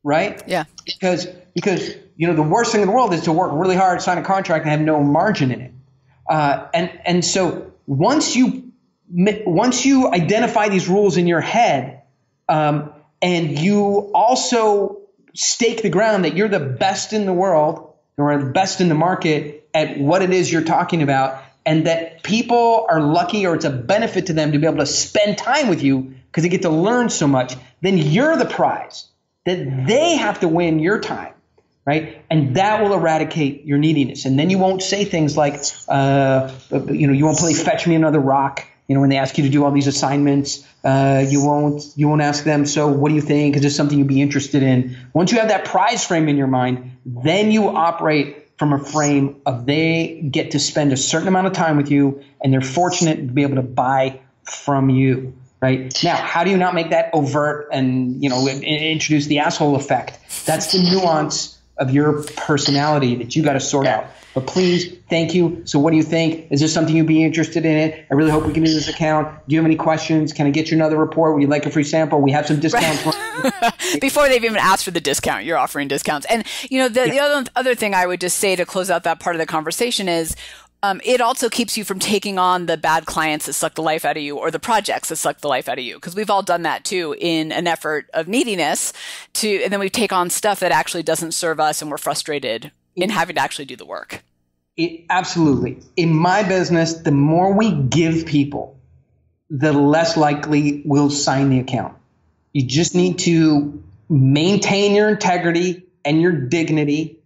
right? Yeah. Because the worst thing in the world is to work really hard, sign a contract and have no margin in it. And so once you identify these rules in your head, and you also stake the ground that you're the best in the world or the best in the market at what it is you're talking about, and that people are lucky or it's a benefit to them to be able to spend time with you because they get to learn so much, then you're the prize, that they have to win your time. Right? And that will eradicate your neediness. And then you won't say things like, you won't play fetch me another rock. when they ask you to do all these assignments, you won't ask them, so what do you think? Is this something you'd be interested in? Once you have that prize frame in your mind, then you operate from a frame of they get to spend a certain amount of time with you, and they're fortunate to be able to buy from you. Right? Now, how do you not make that overt and, introduce the asshole effect? That's the nuance of your personality that you got to sort out. But please, thank you. So what do you think? Is this something you'd be interested in it? I really hope we can do this account. Do you have any questions? Can I get you another report? Would you like a free sample? We have some discounts. Before they've even asked for the discount, you're offering discounts. And, the other thing I would just say to close out that part of the conversation is, it also keeps you from taking on the bad clients that suck the life out of you or the projects that suck the life out of you. Because we've all done that too in an effort of neediness and then we take on stuff that actually doesn't serve us and we're frustrated in having to actually do the work. Absolutely. In my business, the more we give people, the less likely we'll sign the account. You just need to maintain your integrity and your dignity.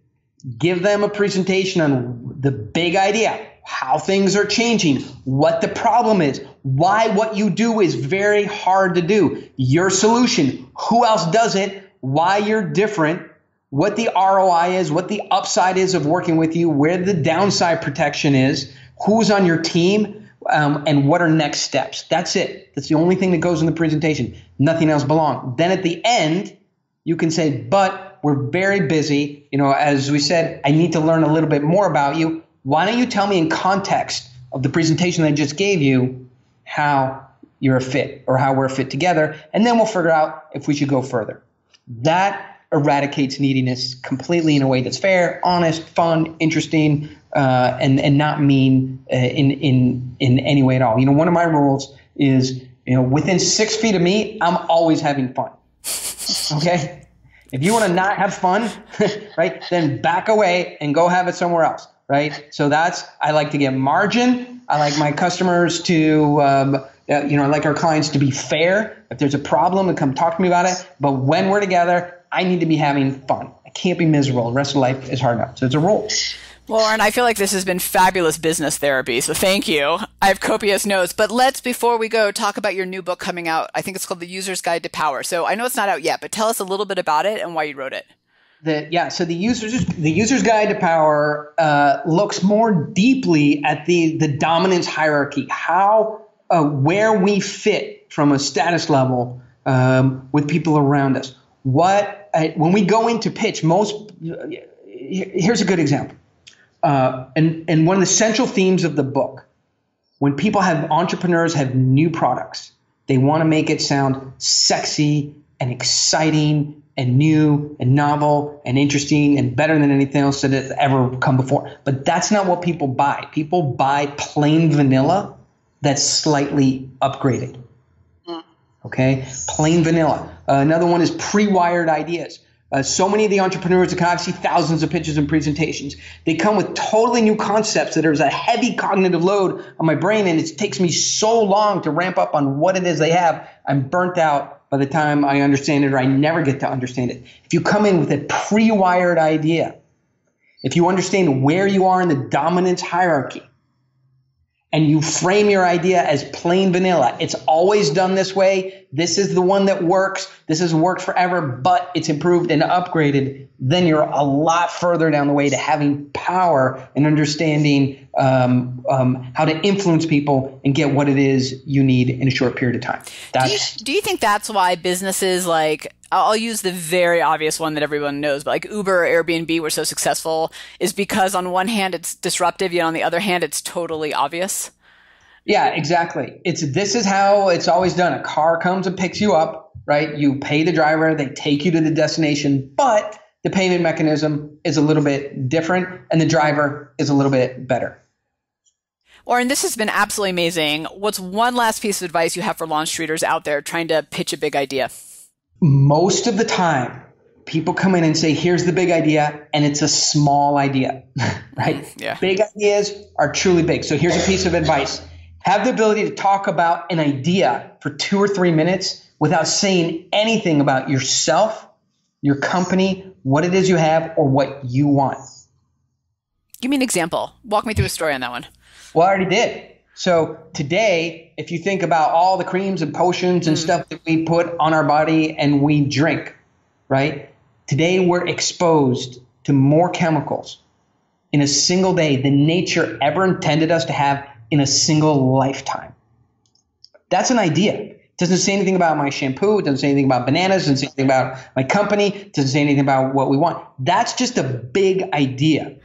Give them a presentation on the big idea, how things are changing, what the problem is, why what you do is very hard to do, your solution, who else does it, why you're different, what the ROI is, what the upside is of working with you, where the downside protection is, who's on your team, and what are next steps. That's it. That's the only thing that goes in the presentation. Nothing else belongs. Then at the end, you can say, but we're very busy. As we said, I need to learn a little bit more about you. Why don't you tell me in context of the presentation that I just gave you how you're a fit or how we're a fit together, and then we'll figure out if we should go further. That eradicates neediness completely in a way that's fair, honest, fun, interesting, and not mean in any way at all. One of my rules is, within 6 feet of me, I'm always having fun. Okay? If you want to not have fun, right, then back away and go have it somewhere else, right? So I like to get margin. I like my customers to, I like our clients to be fair. If there's a problem, to come talk to me about it. But when we're together, I need to be having fun. I can't be miserable. The rest of life is hard enough. So it's a rule. Well, Oren, I feel like this has been fabulous business therapy, so thank you. I have copious notes, but let's, before we go, talk about your new book coming out. I think it's called The User's Guide to Power. So I know it's not out yet, but tell us a little bit about it and why you wrote it. So the User's Guide to Power looks more deeply at the dominance hierarchy, where we fit from a status level with people around us. When we go into pitch, here's a good example. And one of the central themes of the book, when entrepreneurs have new products, they want to make it sound sexy and exciting and new and novel and interesting and better than anything else that has ever come before. But that's not what people buy. People buy plain vanilla that's slightly upgraded. Okay? Plain vanilla. Another one is pre-wired ideas. So many of the entrepreneurs that I've seen thousands of pitches and presentations, they come with totally new concepts that there's a heavy cognitive load on my brain, and it takes me so long to ramp up on what it is they have. I'm burnt out by the time I understand it, or I never get to understand it. If you come in with a pre-wired idea, if you understand where you are in the dominance hierarchy, and you frame your idea as plain vanilla, it's always done this way, this is the one that works, this has worked forever, but it's improved and upgraded, then you're a lot further down the way to having power and understanding how to influence people and get what it is you need in a short period of time. Do you think that's why businesses like, I'll use the very obvious one that everyone knows, but like Uber or Airbnb were so successful, is because on one hand it's disruptive, yet on the other hand it's totally obvious? Yeah, exactly. This is how it's always done. A car comes and picks you up, right? You pay the driver, they take you to the destination, but the payment mechanism is a little bit different and the driver is a little bit better. Oren, this has been absolutely amazing. What's one last piece of advice you have for LaunchStreeters out there trying to pitch a big idea? Most of the time, people come in and say, here's the big idea, and it's a small idea, right? Yeah. Big ideas are truly big. So here's a piece of advice. Have the ability to talk about an idea for 2 or 3 minutes without saying anything about yourself, your company, what it is you have, or what you want. Give me an example. Walk me through a story on that one. Well, I already did. So today, if you think about all the creams and potions and stuff that we put on our body and we drink, right? Today we're exposed to more chemicals in a single day than nature ever intended us to have in a single lifetime. That's an idea. It doesn't say anything about my shampoo. It doesn't say anything about bananas. It doesn't say anything about my company. It doesn't say anything about what we want. That's just a big idea.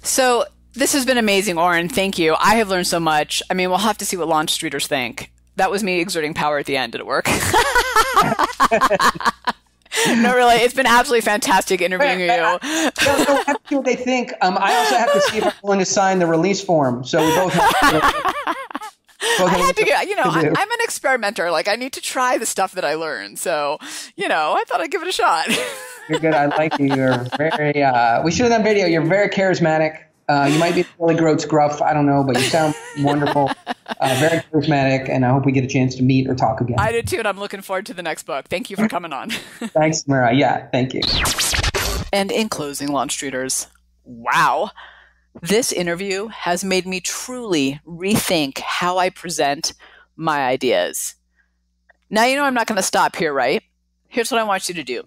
So this has been amazing, Oren. Thank you. I have learned so much. I mean, we'll have to see what LaunchStreeters think. That was me exerting power at the end. Did it work? No, really. It's been absolutely fantastic interviewing you. No, have to see what they think. I also have to see if I'm willing to sign the release form. So we both have to. I had to get, I'm an experimenter. Like, I need to try the stuff that I learn. So, I thought I'd give it a shot. You're good. I like you. You're very, we should have done video. You're very charismatic. You might be really gross gruff. I don't know, but you sound wonderful. Very charismatic. And I hope we get a chance to meet or talk again. I did too. And I'm looking forward to the next book. Thank you for coming on. Thanks, Tamara. Yeah, thank you. And in closing, LaunchStreeters, wow. This interview has made me truly rethink how I present my ideas. Now, I'm not going to stop here, right? Here's what I want you to do.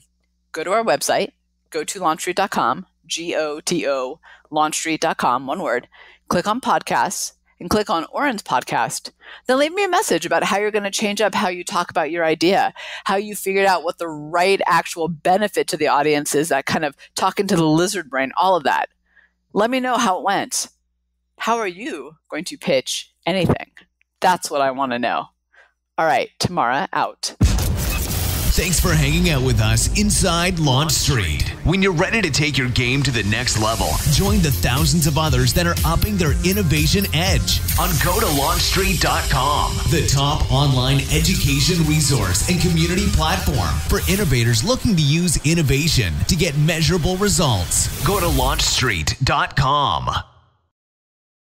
Go to our website, go to LaunchStreet.com, GOTO, LaunchStreet.com, one word. Click on podcasts and click on Oren's podcast. Then leave me a message about how you're going to change up how you talk about your idea, how you figured out what the right actual benefit to the audience is, that kind of talking to the lizard brain, all of that. Let me know how it went. How are you going to pitch anything? That's what I want to know. All right, Tamara out. Thanks for hanging out with us inside LaunchStreet. When you're ready to take your game to the next level, join the thousands of others that are upping their innovation edge on GoToLaunchStreet.com, the top online education resource and community platform for innovators looking to use innovation to get measurable results. Go to LaunchStreet.com.